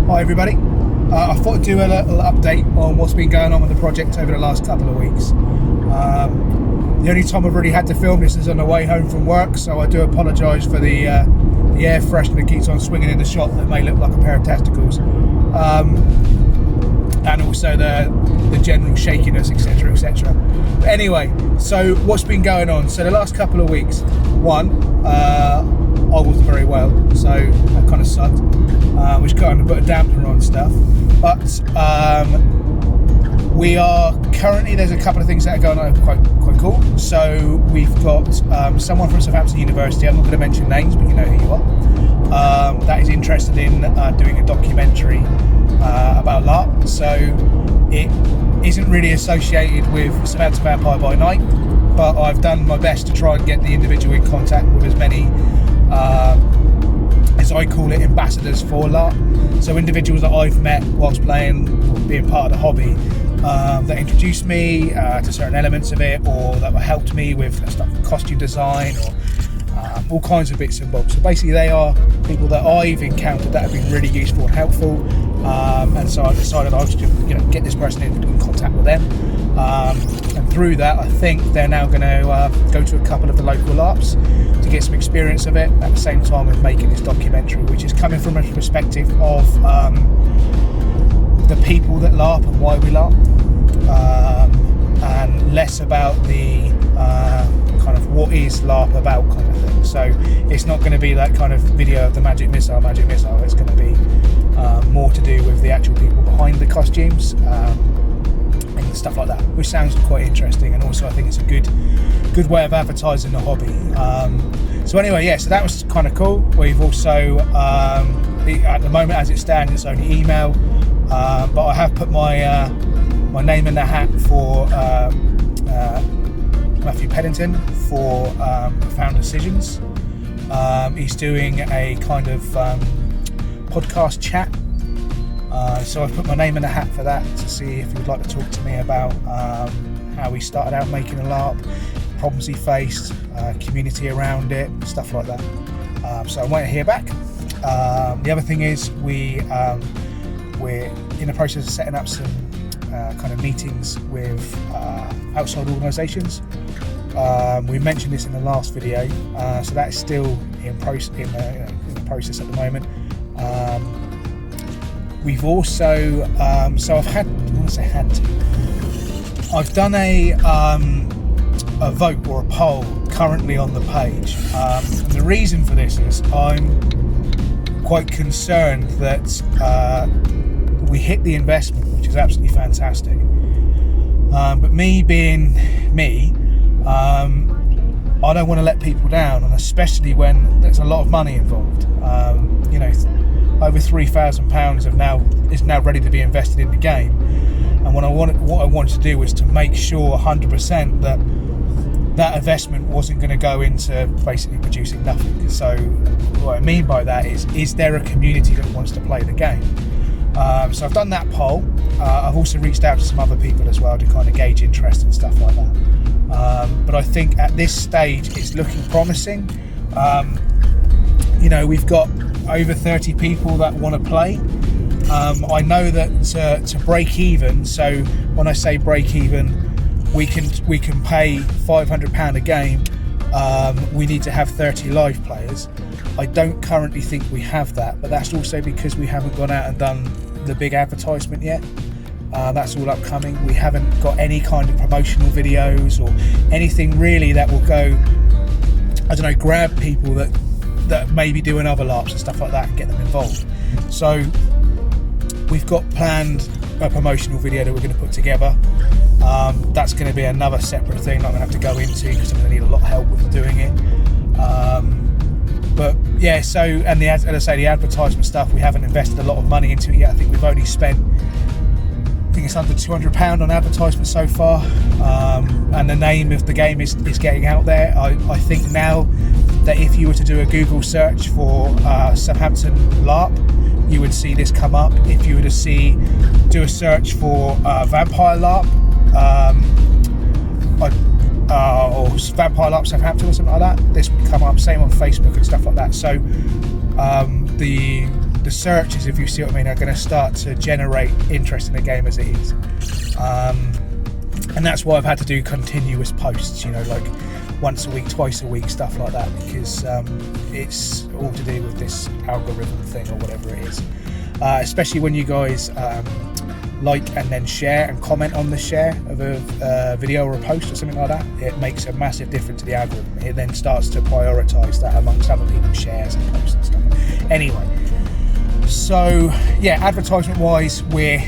Hi everybody, I thought I'd do a little update on what's been going on with the project over the last couple of weeks. The only time I've really had to film this is on the way home from work, so I do apologise for the air freshener that keeps on swinging in the shop that may look like a pair of testicles, and also the general shakiness, etc, etc. But anyway, so what's been going on? So the last couple of weeks, I wasn't very well, so that kind of sucked, which kind of put a dampener on stuff. But we are currently, there's a couple of things that are going on quite cool. So we've got someone from Southampton University, I'm not going to mention names, but you know who you are, that is interested in doing a documentary about Larp. So it isn't really associated with Southampton Vampire by Night, but I've done my best to try and get the individual in contact with as many as I call it, ambassadors for Larp. So individuals that I've met whilst playing or being part of the hobby, that introduced me to certain elements of it, or that helped me with stuff like costume design, or all kinds of bits and bobs. So basically they are people that I've encountered that have been really useful and helpful, and so I decided I was going to get this person in contact with them, and through that I think they're now going to go to a couple of the local LARPs to get some experience of it, at the same time of making this documentary, which is coming from a perspective of the people that LARP and why we LARP, and less about the kind of what is LARP about kind of thing. So it's not going to be that kind of video of the magic missile. It's going to be more to do with the actual people behind the costumes, and stuff like that, which sounds quite interesting, and also I think it's a good way of advertising the hobby. So anyway, yeah, so that was kind of cool. We've also at the moment, as it stands, it's only email, but I have put my my name in the hat for Matthew Pennington for Profound Decisions. He's doing a kind of podcast chat, so I've put my name in the hat for that, to see if he would like to talk to me about how he started out making a LARP, problems he faced, community around it, stuff like that. So I'm waiting to hear back. The other thing is we're in the process of setting up some kind of meetings with outside organisations. We mentioned this in the last video, so that's still in the process at the moment. We've also so I've done a vote or a poll currently on the page, and the reason for this is I'm quite concerned that we hit the investment, which is absolutely fantastic, but me being me, I don't want to let people down, and especially when there's a lot of money involved. Over £3,000 is now ready to be invested in the game, and what I wanted to do was to make sure 100% that investment wasn't going to go into basically producing nothing. So what I mean by that is there a community that wants to play the game? So I've done that poll. I've also reached out to some other people as well to kind of gauge interest and stuff like that. But I think at this stage it's looking promising. We've got over 30 people that want to play. I know that to break even, so when I say break even, we can pay £500 a game. We need to have 30 live players. I don't currently think we have that, but that's also because we haven't gone out and done the big advertisement yet. That's all upcoming. We haven't got any kind of promotional videos or anything really that will go, grab people that maybe doing other LARPs and stuff like that and get them involved. So we've got planned a promotional video that we're going to put together. That's going to be another separate thing that I'm going to have to go into, because I'm going to need a lot of help with doing it. But yeah, so, and as I say, the advertisement stuff, we haven't invested a lot of money into it yet. I think we've only spent, it's under £200 on advertisement so far, and the name of the game is getting out there. I think now that if you were to do a Google search for Southampton LARP, you would see this come up. If you were to do a search for Vampire LARP, or Vampire LARP Southampton or something like that, this would come up. Same on Facebook and stuff like that. So the the searches, if you see what I mean, are going to start to generate interest in the game as it is. And that's why I've had to do continuous posts, you know, like once a week, twice a week, stuff like that, because it's all to do with this algorithm thing or whatever it is. Especially when you guys like and then share and comment on the share of a video or a post or something like that, it makes a massive difference to the algorithm. It then starts to prioritise that amongst other people's shares and posts and stuff. Anyway, so yeah, advertisement wise, we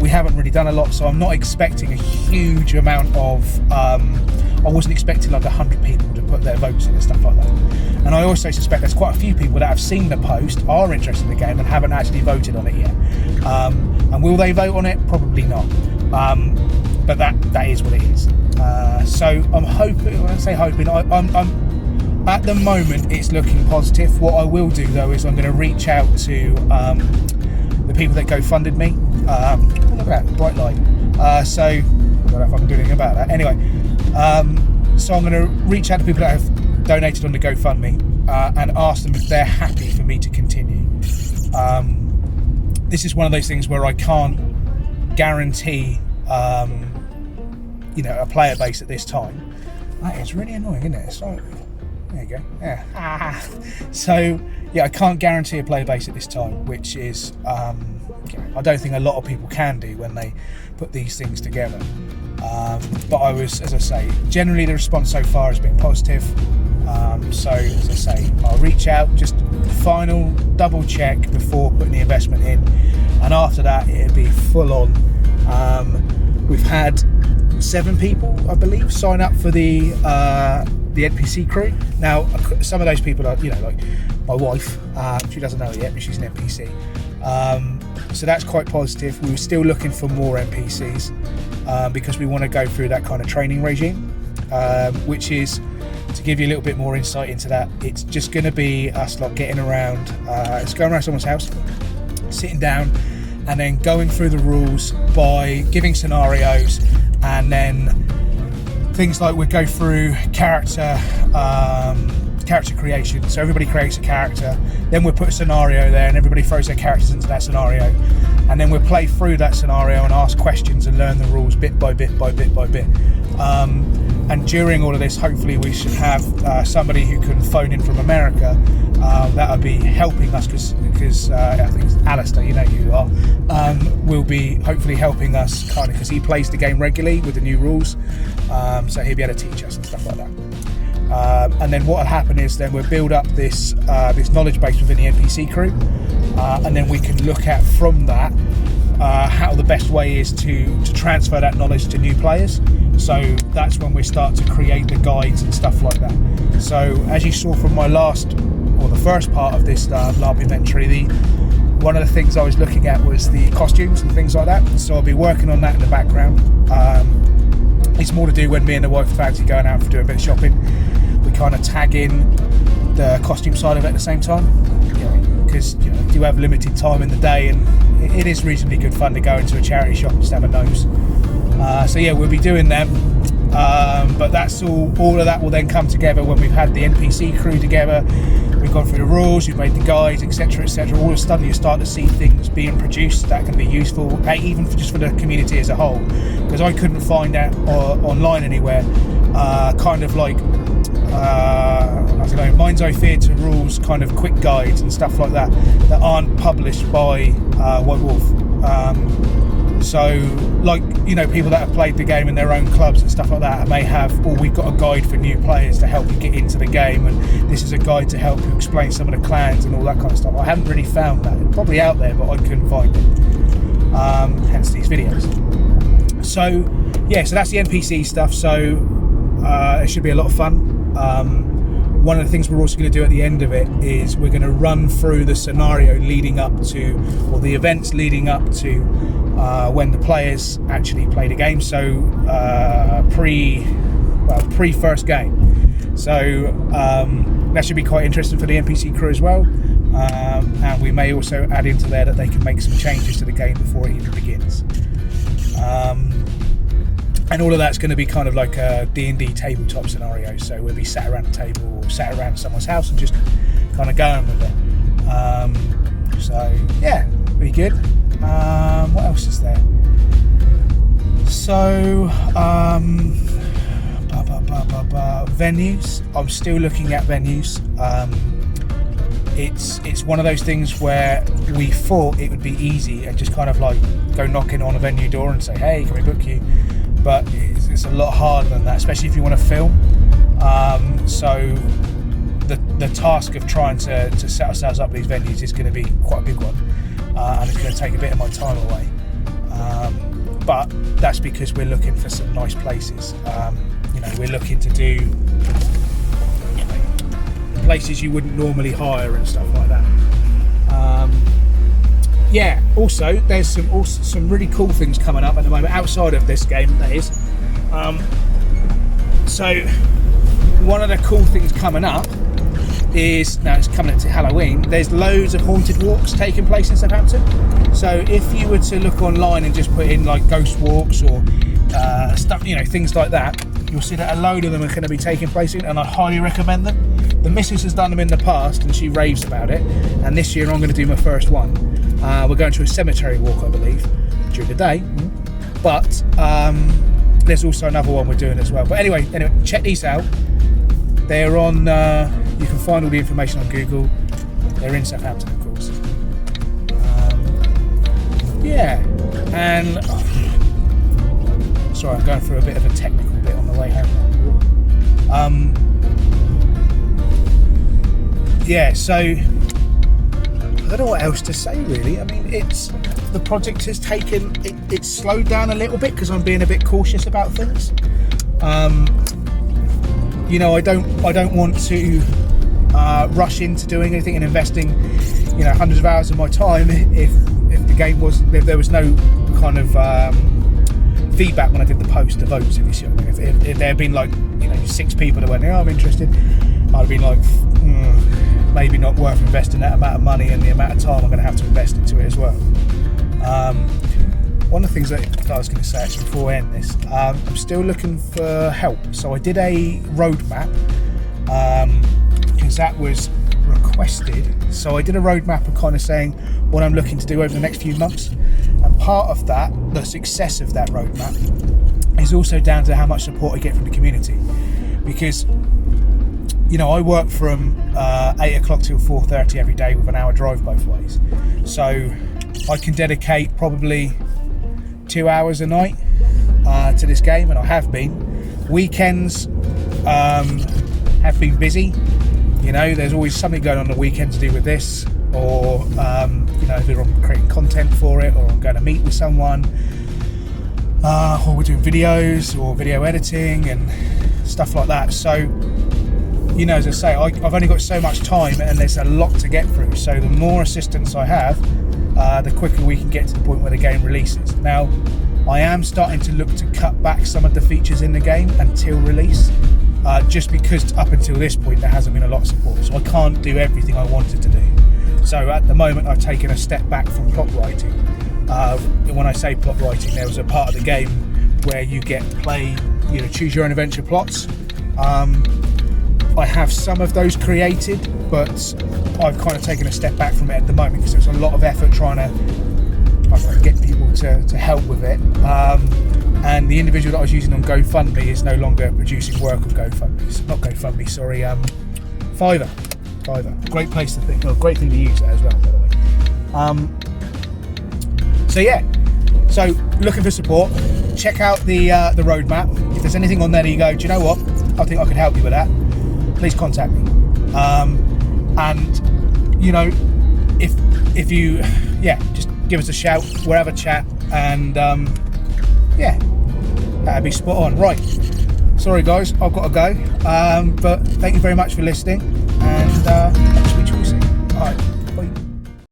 haven't really done a lot, so I'm not expecting a huge amount of I wasn't expecting like 100 people to put their votes in and stuff like that. And I also suspect there's quite a few people that have seen the post, are interested in the game, and haven't actually voted on it yet. And will they vote on it? Probably not. But that is what it is. So I'm hoping, when I say hoping, I'm at the moment it's looking positive. What I will do though is I'm going to reach out to the people that GoFunded me. Look at that, bright light. So I don't know if I can do anything about that. Anyway, so I'm going to reach out to people that have donated on the GoFundMe and ask them if they're happy for me to continue. This is one of those things where I can't guarantee, you know, a player base at this time. That is really annoying, isn't it? It's like, there you go. Yeah. So yeah, I can't guarantee a player base at this time, which is I don't think a lot of people can do when they put these things together. But I was, as I say, generally the response so far has been positive. So as I say, I'll reach out, just final double check before putting the investment in, and after that it'll be full on. We've had 7 people, I believe, sign up for the NPC crew. Now some of those people are, you know, like my wife, she doesn't know it yet, but she's an NPC. So that's quite positive. We were still looking for more NPCs because we want to go through that kind of training regime, which is, to give you a little bit more insight into that, it's just going to be us like getting around, it's going around someone's house, sitting down and then going through the rules by giving scenarios, and then things like we go through character creation. So everybody creates a character, then we'll put a scenario there and everybody throws their characters into that scenario, and then we'll play through that scenario and ask questions and learn the rules bit by bit by bit by bit. And during all of this, hopefully we should have somebody who can phone in from America that'll be helping us, because I think it's Alistair, you know who you are, will be hopefully helping us kind of, because he plays the game regularly with the new rules, so he'll be able to teach us and stuff like that. And then what will happen is then we'll build up this knowledge base within the NPC crew, and then we can look at from that how the best way is to transfer that knowledge to new players. So that's when we start to create the guides and stuff like that. So as you saw from my the first part of this LARPumentry, one of the things I was looking at was the costumes and things like that. So I'll be working on that in the background. It's more to do when me and the wife fancy going out for doing a bit of shopping. We kind of tag in the costume side of it at the same time, because you do have limited time in the day, and it is reasonably good fun to go into a charity shop and just have a nose. So yeah, we'll be doing them, but that's all of that will then come together when we've had the NPC crew together, we've gone through the rules, we've made the guides, etc, etc. All of a sudden you start to see things being produced that can be useful, even just for the community as a whole, because I couldn't find that online anywhere, kind of like I don't know, Mind's Eye Theatre rules, kind of quick guides and stuff like that aren't published by White Wolf. So like, people that have played the game in their own clubs and stuff like that may have, we've got a guide for new players to help you get into the game, and this is a guide to help you explain some of the clans and all that kind of stuff. I haven't really found that. It's probably out there, but I couldn't find it, hence these videos. So yeah, so that's the NPC stuff. So it should be a lot of fun. One of the things we're also going to do at the end of it is we're going to run through the scenario leading up to, or the events leading up to when the players actually play the game. So pre first game. So that should be quite interesting for the NPC crew as well. And we may also add into there that they can make some changes to the game before it even begins. And all of that's going to be kind of like a D&D tabletop scenario. So we'll be sat around a table or sat around someone's house and just kind of going with it. So yeah, pretty good. What else is there? So venues. I'm still looking at venues. It's one of those things where we thought it would be easy and just kind of like go knocking on a venue door and say, hey, can we book you? But it's a lot harder than that, especially if you want to film. So the task of trying to set ourselves up these venues is going to be quite a big one, and it's going to take a bit of my time away. But that's because we're looking for some nice places. We're looking to do places you wouldn't normally hire and stuff like that. Also there's some really cool things coming up at the moment outside of this game, that is. So one of the cool things coming up is, now it's coming into Halloween, there's loads of haunted walks taking place in Southampton. So if you were to look online and just put in like ghost walks or stuff, things like that, you'll see that a load of them are going to be taking place in, and I highly recommend them. The missus has done them in the past and she raves about it, and this year I'm going to do my first one. We're going to a cemetery walk, I believe, during the day, but there's also another one we're doing as well. But anyway, check these out. They're on, you can find all the information on Google. They're in Southampton, of course. And sorry, I'm going through a bit of a technical bit on the way home. So I don't know what else to say really. I mean, the project has taken, it's slowed down a little bit because I'm being a bit cautious about things. I don't want to rush into doing anything and investing, hundreds of hours of my time if there was no kind of feedback when I did the post, the votes, if you see what I mean. If there had been like 6 people that went, I'm interested, I'd have been like, maybe not worth investing that amount of money and the amount of time I'm going to have to invest into it as well. One of the things that I was going to say actually before I end this, I'm still looking for help. So I did a roadmap because that was requested. So I did a roadmap of kind of saying what I'm looking to do over the next few months, and part of that, the success of that roadmap, is also down to how much support I get from the community. Because I work from 8 o'clock till 4:30 every day with an hour drive both ways. So I can dedicate probably 2 hours a night to this game, and I have been. Weekends have been busy. There's always something going on the weekend to do with this, or either I'm creating content for it, or I'm going to meet with someone, or we're doing videos or video editing and stuff like that. So as I say, I've only got so much time and there's a lot to get through. So the more assistance I have, the quicker we can get to the point where the game releases. Now, I am starting to look to cut back some of the features in the game until release, just because up until this point there hasn't been a lot of support. So I can't do everything I wanted to do. So at the moment I've taken a step back from plot writing. When I say plot writing, there was a part of the game where you get choose your own adventure plots. I have some of those created, but I've kind of taken a step back from it at the moment because there's a lot of effort trying to get people to help with it. And the individual that I was using on GoFundMe is no longer producing work on GoFundMe. Not GoFundMe, sorry, Fiverr. Great place to think, great thing to use that as well, by the way. So looking for support. Check out the roadmap. If there's anything on there that you go, do you know what? I think I could help you with that. Please contact me. And if you just give us a shout. We'll have a chat, and that'd be spot on. Right. Sorry guys, I've got to go. But thank you very much for listening, and next week we'll see. All right.